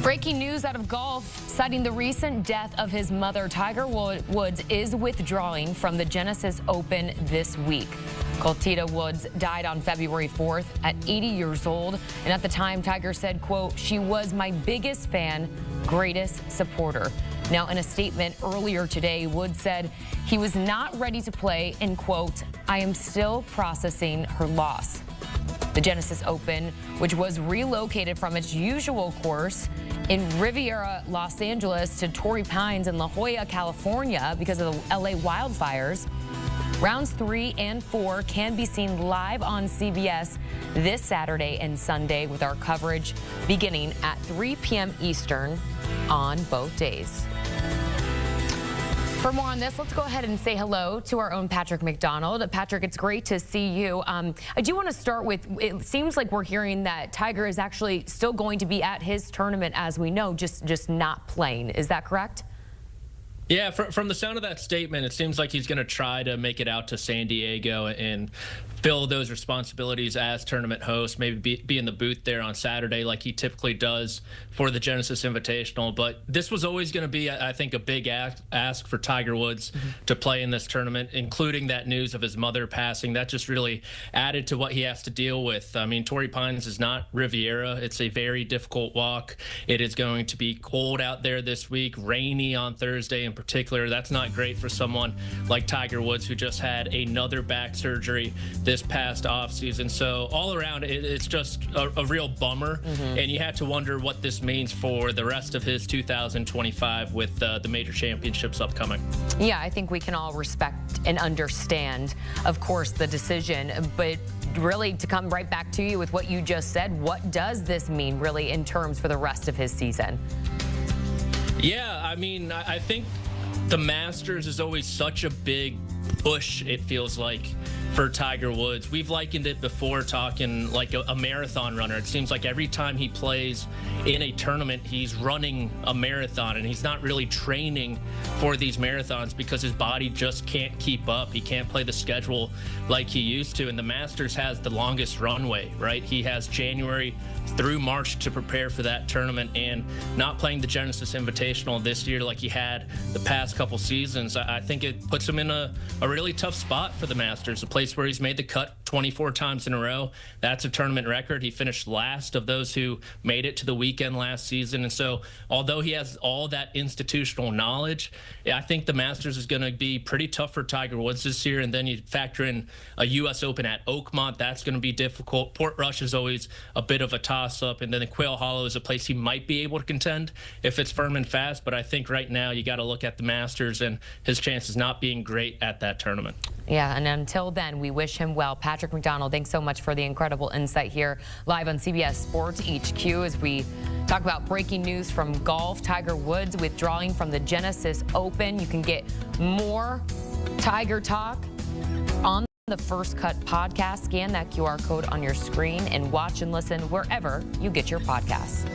Breaking news out of golf, citing the recent death of his mother, Tiger Woods is withdrawing from the Genesis Open this week. Coltita Woods died on February 4th at 80 years old, and at the time, Tiger said, quote, "She was my biggest fan, greatest supporter." Now, in a statement earlier today, Woods said he was not ready to play and, quote, "I am still processing her loss." The Genesis Open, which was relocated from its usual course in Riviera, Los Angeles to Torrey Pines in La Jolla, California because of the LA wildfires. Rounds 3 and 4 can be seen live on CBS this Saturday and Sunday with our coverage beginning at 3 p.m. Eastern on both days. For more on this, let's go ahead and say hello to our own Patrick McDonald. Patrick, it's great to see you. I do want to start with, it seems like we're hearing that Tiger is actually still going to be at his tournament as we know, just not playing. Is that correct? Yeah, from the sound of that statement, it seems like he's going to try to make it out to San Diego and fill those responsibilities as tournament host, maybe be in the booth there on Saturday like he typically does for the Genesis Invitational. But this was always going to be, I think, a big ask for Tiger Woods to play in this tournament, including that news of his mother passing. That just really added to what he has to deal with. I mean, Torrey Pines is not Riviera. It's a very difficult walk. It is going to be cold out there this week, rainy on Thursday in particular. That's not great for someone like Tiger Woods, who just had another back surgery this past offseason. So all around, it's just a real bummer. And you have to wonder what this means for the rest of his 2025 with the major championships upcoming. Yeah, I think we can all respect and understand, of course, the decision. But really, to come right back to you with what you just said, what does this mean really in terms for the rest of his season? Yeah, I mean, I think the Masters is always such a big push, it feels like, for Tiger Woods. We've likened it before, talking like a marathon runner. It seems like every time he plays in a tournament, he's running a marathon, and he's not really training for these marathons because his body just can't keep up. He can't play the schedule like he used to, and the Masters has the longest runway, right? He has January through March to prepare for that tournament, and not playing the Genesis Invitational this year like he had the past couple seasons, I think it puts him in a really tough spot for the Masters, a place where he's made the cut 24 times in a row. That's a tournament record. He finished last of those who made it to the weekend last season. And so although he has all that institutional knowledge, I think the Masters is going to be pretty tough for Tiger Woods this year. And then you factor in a U.S. Open at Oakmont. That's going to be difficult. Portrush is always a bit of a toss-up. And then the Quail Hollow is a place he might be able to contend if it's firm and fast. But I think right now you got to look at the Masters and his chances not being great at that tournament. Yeah, and until then, we wish him well. Patrick McDonald, thanks so much for the incredible insight here live on CBS Sports HQ as we talk about breaking news from golf. Tiger Woods withdrawing from the Genesis Open. You can get more Tiger talk on the First Cut podcast. Scan that QR code on your screen and watch and listen wherever you get your podcasts.